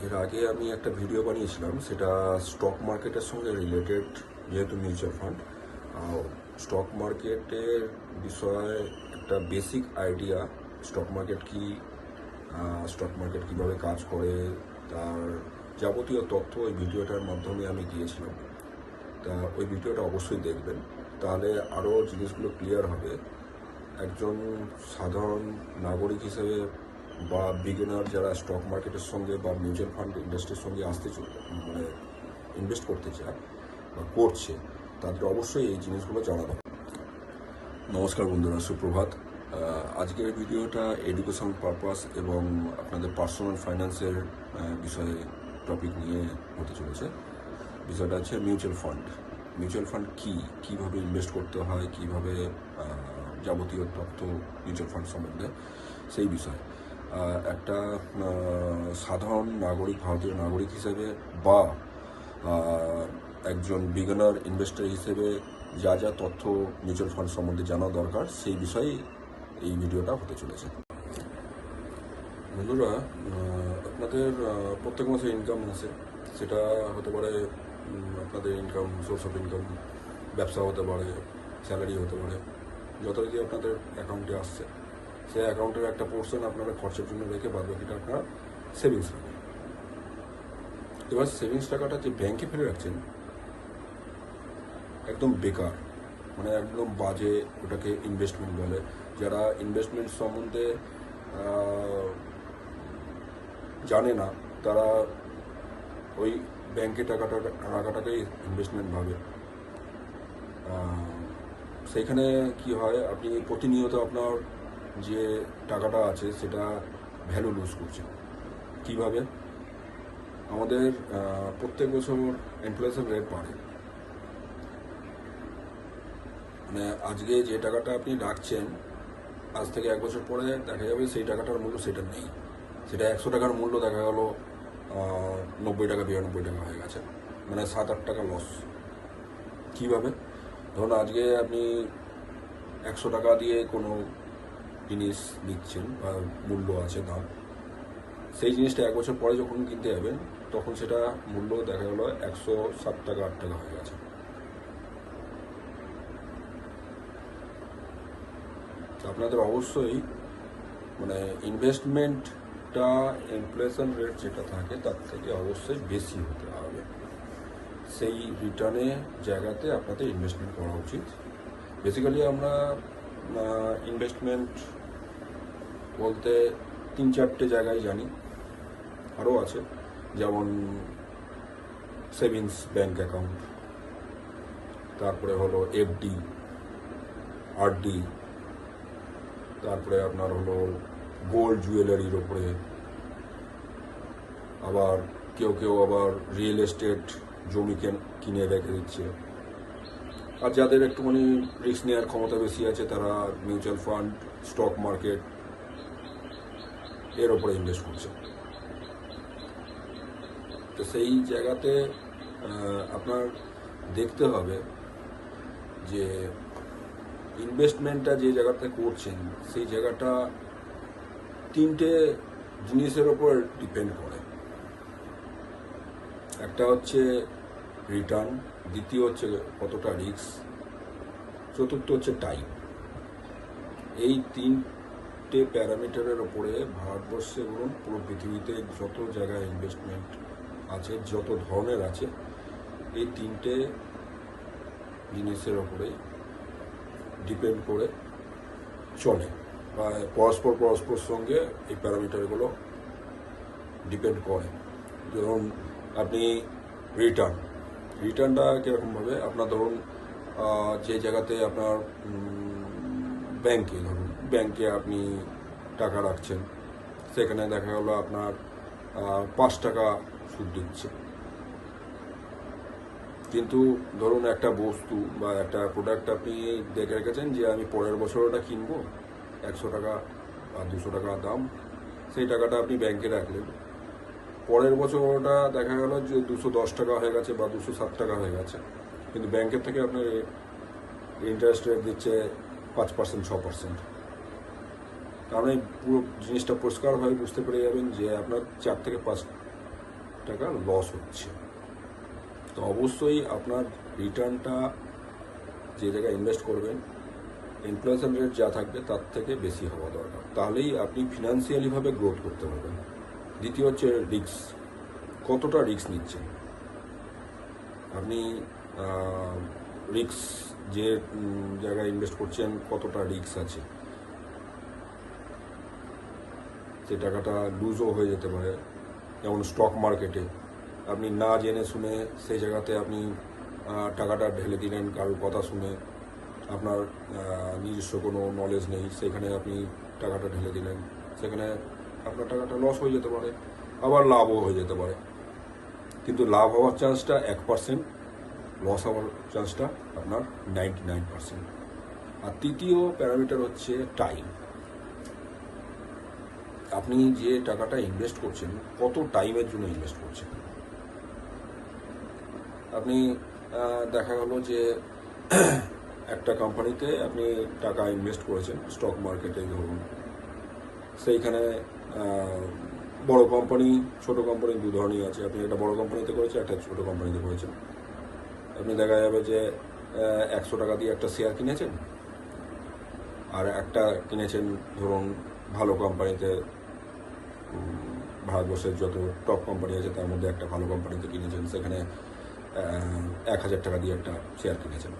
এর আগে আমি একটা ভিডিও বানিয়েছিলাম, সেটা স্টক মার্কেটের সঙ্গে রিলেটেড। যেহেতু মিউচুয়াল ফান্ড, স্টক মার্কেটের বিষয়ে একটা বেসিক আইডিয়া, স্টক মার্কেট কি, স্টক মার্কেট কীভাবে কাজ করে, তার যাবতীয় তথ্য ওই ভিডিওটার মাধ্যমে আমি দিয়েছিলাম। তা ওই ভিডিওটা অবশ্যই দেখবেন, তাহলে আরও জিনিসগুলো ক্লিয়ার হবে। একজন সাধারণ নাগরিক হিসেবে বা বিগিনার যারা স্টক মার্কেটের সঙ্গে বা মিউচুয়াল ফান্ড ইন্ডাস্ট্রির সঙ্গে মানে ইনভেস্ট করতে চায় বা করছে, তাদের অবশ্যই এই জিনিসগুলো জানা দরকার। নমস্কার বন্ধুরা, সুপ্রভাত। আজকের ভিডিওটা এডুকেশন পারপাস এবং আপনাদের পার্সোনাল ফাইন্যান্সের বিষয়ে টপিক নিয়ে হতে চলেছে। বিষয়টা আছে মিউচুয়াল ফান্ড। মিউচুয়াল ফান্ড কীভাবে ইনভেস্ট করতে হয়, কীভাবে যাবতীয় তথ্য মিউচুয়াল ফান্ড সম্বন্ধে, সেই বিষয়ে একটা সাধারণ নাগরিক, ভারতীয় নাগরিক হিসেবে বা একজন বিগিনার ইনভেস্টর হিসেবে যা যা তথ্য মিউচুয়াল ফান্ড সম্বন্ধে জানা দরকার, সেই বিষয়ে এই ভিডিওটা হতে চলেছে। বন্ধুরা, আপনাদের প্রত্যেক মাসে ইনকাম আছে, সেটা হতে পারে আপনাদের ইনকাম, সোর্স অফ ইনকাম, ব্যবসা হতে পারে, স্যালারি হতে পারে, যথারীতি আপনাদের অ্যাকাউন্টে আসছে, সেই অ্যাকাউন্টের একটা পোর্শন আপনারা খরচের জন্য রেখে বাদ বাকিটা আপনারা সেভিংস রাখেন। এবার সেভিংস টাকাটা যে ব্যাংকে ফেলে রাখছেন, একদম বেকার, মানে একদম বাজে, ওটাকে ইনভেস্টমেন্ট বলে। যারা ইনভেস্টমেন্ট সম্বন্ধে জানে না, তারা ওই ব্যাংকে টাকাটাকেই ইনভেস্টমেন্ট ভাবে। সেইখানে কি হয়, আপনি প্রতিনিয়ত আপনার যে টাকাটা আছে সেটা ভ্যালু লুজ করছে। কিভাবে? আমাদের প্রত্যেক বছর ইনফ্লেশন রেট বাড়ে। মানে আজকে যে টাকাটা আপনি রাখছেন, আজ থেকে 1 বছর পরে দেখা যাবে সেই টাকাটার মূল্য সেটা নেই। সেটা 100 টাকার মূল্য দেখা গেল 90 টাকা, 92 টাকা হয়ে গেছে, মানে 7-8 টাকা লস। কীভাবে? ধরুন আজকে আপনি 100 টাকা দিয়ে কোনো জিনিস নিচ্ছেন বা মূল্য আছে, দাম, সেই জিনিসটা 1 বছর পরে যখন কিনতে যাবেন, তখন সেটা মূল্য দেখা গেল 107 টাকা, 8 টাকা হয়ে গেছে। আপনাদের অবশ্যই মানে ইনভেস্টমেন্টটা ইনফ্লেশন রেট যেটা থাকে তার থেকে অবশ্যই বেশি হতে হবে। সেই রিটার্নে জায়গাতে আপনাদের ইনভেস্টমেন্ট করা উচিত। বেসিক্যালি আমরা ইনভেস্টমেন্ট বলতে 3-4টে জায়গায় জানি, আরও আছে, যেমন সেভিংস ব্যাংক অ্যাকাউন্ট, তারপরে হলো এফডি, আরডি, তারপরে আপনার হলো গোল্ড জুয়েলারির ওপরে, আবার কেউ আবার রিয়েল এস্টেট জমি কিনে রেখে দিচ্ছে। আর যাদের একটুখানি রিস্ক নেওয়ার ক্ষমতা বেশি আছে, তারা মিউচুয়াল ফান্ড, স্টক মার্কেট এর ওপরে ইনভেস্ট করছে। তো সেই জায়গাতে আপনার দেখতে হবে যে ইনভেস্টমেন্টটা যে জায়গাতে করছেন, সেই জায়গাটা 3টে জিনিসের ওপর ডিপেন্ড করে। একটা হচ্ছে রিটার্ন, দ্বিতীয় হচ্ছে কতটা রিস্ক, চতুর্থ হচ্ছে টাইম। এই 3টে প্যারামিটারের ওপরে ভারতবর্ষে বলুন, পুরো পৃথিবীতে যত জায়গায় ইনভেস্টমেন্ট আছে, যত ধরনের আছে, এই 3টে জিনিসের ওপরে ডিপেন্ড করে চলে, বা পরস্পর সঙ্গে এই প্যারামিটারগুলো ডিপেন্ড করে। ধরুন আপনি রিটার্নটা কীরকমভাবে, আপনার ধরুন যে জায়গাতে আপনার ব্যাংকে আপনি টাকা রাখছেন, সেখানে দেখা গেলো আপনার 5 টাকা সুদ দিচ্ছে। কিন্তু ধরুন একটা বস্তু বা একটা প্রোডাক্ট আপনি দেখে রেখেছেন যে আমি পরের বছর ওটা কিনবো, 100 টাকা বা 200 টাকা দাম, সেই টাকাটা আপনি ব্যাংকে রাখলেন, পরের বছর ওটা দেখা গেল যে 210 টাকা হয়ে গেছে বা 207 টাকা হয়ে গেছে, কিন্তু ব্যাংকের থেকে আপনার ইন্টারেস্ট রেট দিচ্ছে 5%, 6%। তার মানে পুরো জিনিসটা পরিষ্কারভাবে বুঝতে পেরে যাবেন যে আপনার 4 থেকে 5 টাকা লস হচ্ছে। তো অবশ্যই আপনার রিটার্নটা যে জায়গায় ইনভেস্ট করবেন ইনফ্লেশন রেট যা থাকবে তার থেকে বেশি হওয়া দরকার, তাহলেই আপনি ফিনান্সিয়ালিভাবে গ্রোথ করতে পারবেন। দ্বিতীয় হচ্ছে রিস্ক, কতটা রিস্ক নিচ্ছেন আপনি, রিস্ক যে জায়গায় ইনভেস্ট করছেন কতটা রিস্ক আছে, সে টাকাটা লুজও হয়ে যেতে পারে। যেমন স্টক মার্কেটে আপনি না জেনে শুনে সেই জায়গাতে আপনি টাকাটা ঢেলে দিলেন কারোর কথা শুনে, আপনার নিজস্ব কোনো নলেজ নেই, সেখানে আপনি টাকাটা ঢেলে দিলেন, সেখানে আপনার টাকাটা লস হয়ে যেতে পারে, আবার লাভও হয়ে যেতে পারে। কিন্তু লাভ হওয়ার চান্সটা 1%, লস হওয়ার চান্সটা আপনার 99%। আর তৃতীয় প্যারামিটার হচ্ছে টাইম। আপনি যে টাকাটা ইনভেস্ট করছেন কত টাইমের জন্য ইনভেস্ট করছেন। আপনি দেখা গেল যে একটা কোম্পানিতে আপনি টাকা ইনভেস্ট করেছেন স্টক মার্কেটে ধরুন, সেইখানে বড় কোম্পানি ছোট কোম্পানি দু ধরনই আছে। আপনি একটা বড় কোম্পানিতে করেছেন, একটা ছোট কোম্পানিতে করেছেন। আপনি দেখা যাবে যে 100 টাকা দিয়ে একটা শেয়ার কিনেছেন, আর একটা কিনেছেন ধরুন ভালো কোম্পানিতে, ভারতবর্ষের যত টপ কোম্পানি আছে তার মধ্যে একটা ভালো কোম্পানিতে কিনেছেন, সেখানে 1000 টাকা দিয়ে একটা শেয়ার কিনেছেন।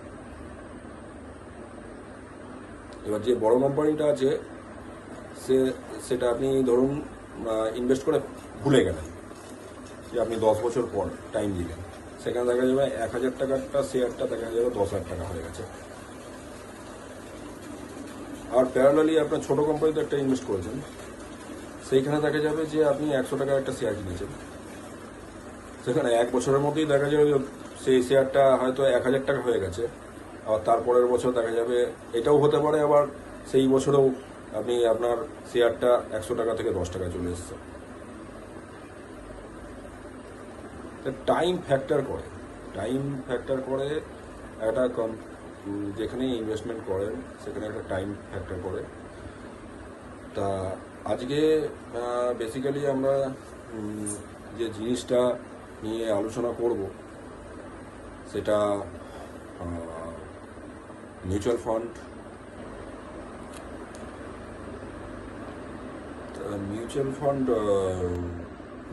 এবার যে বড় কোম্পানিটা আছে সেটা আপনি ধরুন ইনভেস্ট করে ভুলে গেলেন, যে আপনি 10 বছর পর টাইম দিলেন, সেখানে দেখা যাবে 1000 টাকারটা শেয়ারটা দেখা যাবে 10,000 টাকা হয়ে গেছে। আর প্যারালালি আপনার ছোট কোম্পানিতে একটা ইনভেস্ট করেছেন, সেইখানে দেখা যাবে যে আপনি 100 টাকার একটা শেয়ার কিনেছেন, সেখানে 1 বছরের মধ্যেই দেখা যাবে সেই শেয়ারটা হয়তো 1000 টাকা হয়ে গেছে। আবার তারপরের বছর দেখা যাবে এটাও হতে পারে, আবার সেই বছরেও আপনি আপনার শেয়ারটা 100 টাকা থেকে 10 টাকা চলে এসছে। টাইম ফ্যাক্টর করে একটা যেখানে ইনভেস্টমেন্ট করেন সেখানে একটা টাইম ফ্যাক্টর করে। তা আজকে বেসিক্যালি আমরা যে জিনিসটা নিয়ে আলোচনা করব সেটা মিউচুয়াল ফান্ড। মিউচুয়াল ফান্ড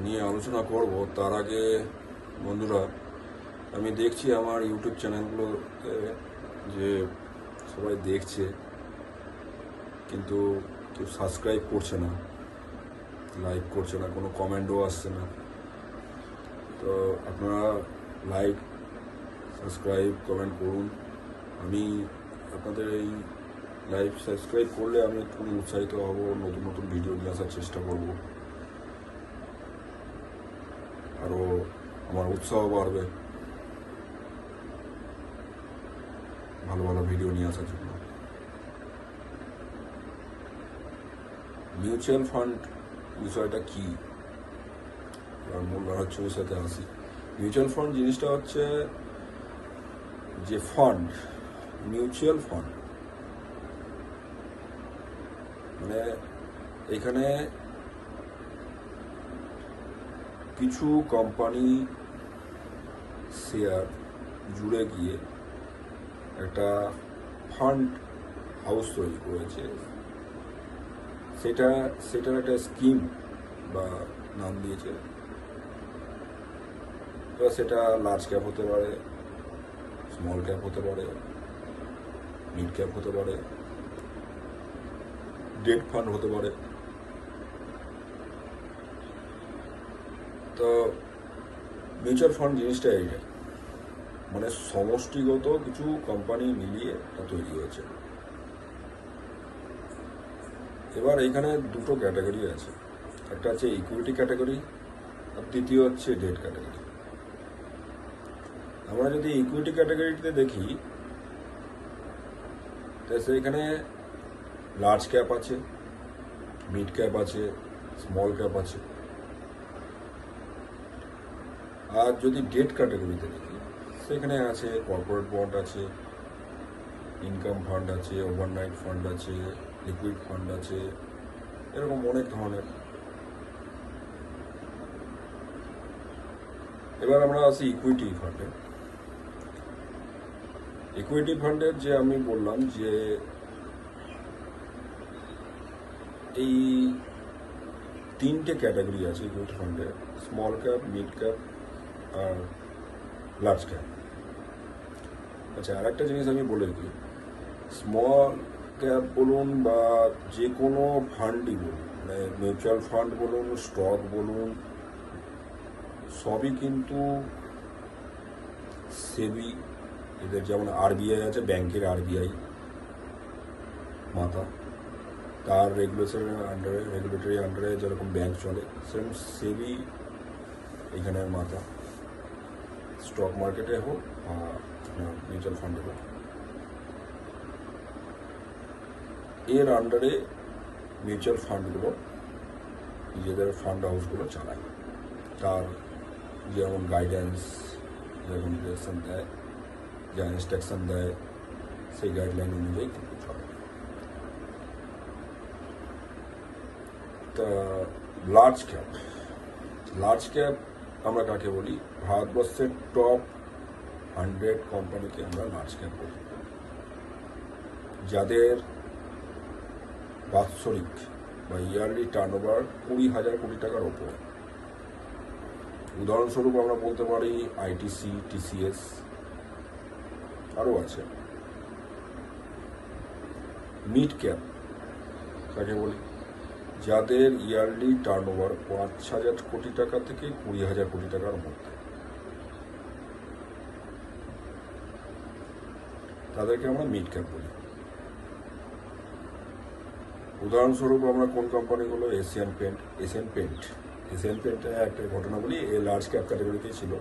নিয়ে আলোচনা করব তার আগে বন্ধুরা, আমি দেখছি আমার ইউটিউব চ্যানেলগুলোতে যে সবাই দেখছে কিন্তু কেউ সাবস্ক্রাইব করছে না, লাইক করছে না, কোনো কমেন্টও আসছে না। তো আপনারা লাইক, সাবস্ক্রাইব, কমেন্ট করুন। আমি আপনাদের এই লাইভ সাবস্ক্রাইব করলে আমি একটু উৎসাহিত হব, নতুন নতুন ভিডিও নিয়ে আসার চেষ্টা করব, আরও আমার উৎসাহ বাড়বে ভালো ভালো ভিডিও নিয়ে আসার জন্য। মিউচুয়াল ফান্ড বিষয়টা কি, মূল আলোচনার সাথে আসি। মিউচুয়াল ফান্ড জিনিসটা হচ্ছে যে ফান্ড, মিউচুয়াল ফান্ড মানে এখানে কিছু কোম্পানি শেয়ার জুড়ে গিয়ে একটা ফান্ড হাউস তৈরি করেছে। সেটার একটা স্কিম বা নাম দিয়েছে। এবার সেটা লার্জ ক্যাপ হতে পারে, স্মল ক্যাপ হতে পারে, মিড ক্যাপ হতে পারে, ডেট ফান্ড হতে পারে। তো মিউচুয়াল ফান্ড জিনিসটা এইটাই, মানে সমষ্টিগত কিছু কোম্পানি মিলিয়ে এটা তৈরি হয়েছে। এবার এখানে দুটো ক্যাটাগরি আছে, একটা হচ্ছে ইকুইটি ক্যাটাগরি আর দ্বিতীয় হচ্ছে ডেট ক্যাটাগরি। আমরা যদি ইকুইটি ক্যাটাগরিতে দেখি তো সেখানে লার্জ ক্যাপ আছে, মিড ক্যাপ আছে, স্মল ক্যাপ আছে। আর যদি ডেট ক্যাটাগরিতে দেখি সেখানে আছে কর্পোরেট বন্ড আছে, ইনকাম ফান্ড আছে, ওভারনাইট ফান্ড আছে, লিকুইড ফান্ড আছে, এরকম অনেক ধরনের। এবার আমরা আসি ইকুইটি ফান্ডে। ইকুইটি ফান্ডের যে আমি বললাম যে এই তিনটে ক্যাটাগরি আছে ইকুইটি ফান্ডে, স্মল ক্যাপ, মিড ক্যাপ আর লার্জ ক্যাপ। আচ্ছা, আর একটা জিনিস আমি বলে দিই, স্মল ক্যাপ বলুন বা যে কোনো ফান্ডই বলুন, মানে মিউচুয়াল ফান্ড বলুন, স্টক বলুন, সবই কিন্তু সেবি, এদের যেমন আরবিআই আছে, ব্যাংকের আরবিআই মাথা, তার রেগুলেটরি আন্ডারে যেরকম ব্যাংক চলে, সেরকম সেবি এখানের মাথা, স্টক মার্কেটে হোক বা মিউচুয়াল ফান্ডে হোক। এর আন্ডারে মিউচুয়াল ফান্ডগুলো নিজেদের ফান্ড হাউসগুলো চালায়, তার যেমন গাইডেন্স, যেমন ডিরেকশন দেয়, যা ইনস্ট্রাকশন দেয়, সেই গাইডলাইন অনুযায়ী কিন্তু চলে। তা লার্জ ক্যাপ আমরা কাকে বলি? ভারতবর্ষের টপ 100 কোম্পানিকে আমরা লার্জ ক্যাপ বলি, যাদের বাৎসরিক বা ইয়ারলি টার্নওভার 20,000 কোটি টাকার ওপর। উদাহরণস্বরূপ আমরা বলতে পারি আইটিসি, টিসিএস, আরও আছে। মিড ক্যাপ কাকে বলি? যাদের ইয়ারলি টার্নওভার 5,000 কোটি টাকা থেকে 20,000 কোটি টাকার মধ্যে, তাদেরকে আমরা মিড ক্যাপ বলি। উদাহরণস্বরূপ আমরা কোন কোম্পানিগুলো? এশিয়ান পেন্ট একটা ঘটনা বলি, এ লার্জ ক্যাপ ক্যাটাগরিতেই ছিল,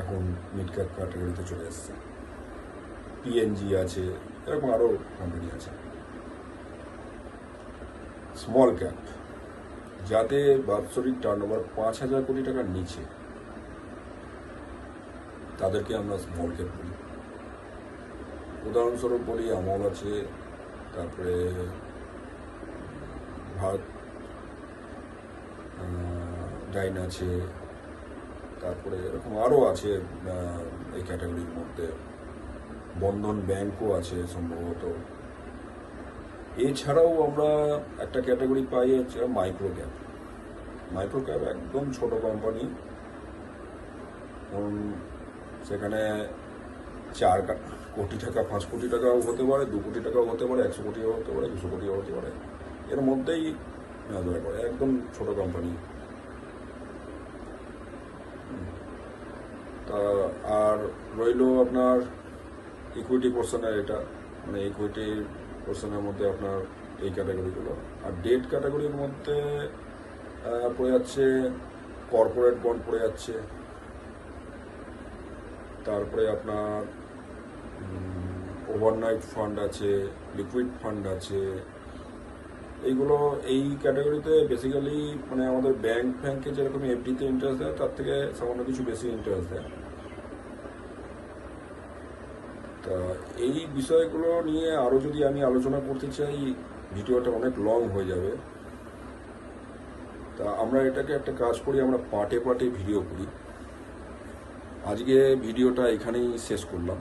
এখন মিড ক্যাপ ক্যাটাগরিতে চলে এসছে। পিএনজি আছে, এরকম আরও কোম্পানি আছে। স্মল ক্যাপ, যাদের বাৎসরিক টার্নওভার 5,000 কোটি টাকার নিচে, তাদেরকে আমরা স্মল ক্যাপ বলি। উদাহরণস্বরূপ বলি আমল আছে, তারপরে ভারত ডাইন আছে, তারপরে এরকম আরও আছে এই ক্যাটাগরির মধ্যে। বন্ধন ব্যাংকও আছে সম্ভবত। এছাড়াও আমরা একটা ক্যাটাগরি পাই হচ্ছে মাইক্রো ক্যাপ একদম ছোট কোম্পানি, সেখানে 4 কোটি টাকা, 5 কোটি টাকাও হতে পারে, 2 কোটি টাকাও হতে পারে, 100 কোটিও হতে পারে, 200 কোটিও হতে পারে, এর মধ্যেই ধরে পড়ে, একদম ছোট কোম্পানি। তা আর রইল আপনার ইকুইটি পোর্শনের, এটা মানে ইকুইটির পোর্শনের মধ্যে আপনার এই ক্যাটাগরিগুলো। আর ডেট ক্যাটাগরির মধ্যে পড়ে যাচ্ছে কর্পোরেট বন্ড, পড়ে যাচ্ছে, তারপরে আপনার ওভারনাইট ফান্ড আছে, লিকুইড ফান্ড আছে। এইগুলো এই ক্যাটাগরিতে বেসিক্যালি মানে আমাদের ব্যাংকে যেরকম এফডিতে ইন্টারেস্ট দেয়, তার থেকে সামান্য কিছু বেশি ইন্টারেস্ট দেয়। তা এই বিষয়গুলো নিয়ে আরও যদি আমি আলোচনা করতে চাই, ভিডিওটা অনেক লং হয়ে যাবে। তা আমরা এটাকে একটা কাজ করি, আমরা পার্টে ভিডিও করি। আজকে ভিডিওটা এখানেই শেষ করলাম,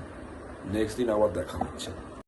নেক্সট দিন আবার দেখা হচ্ছে।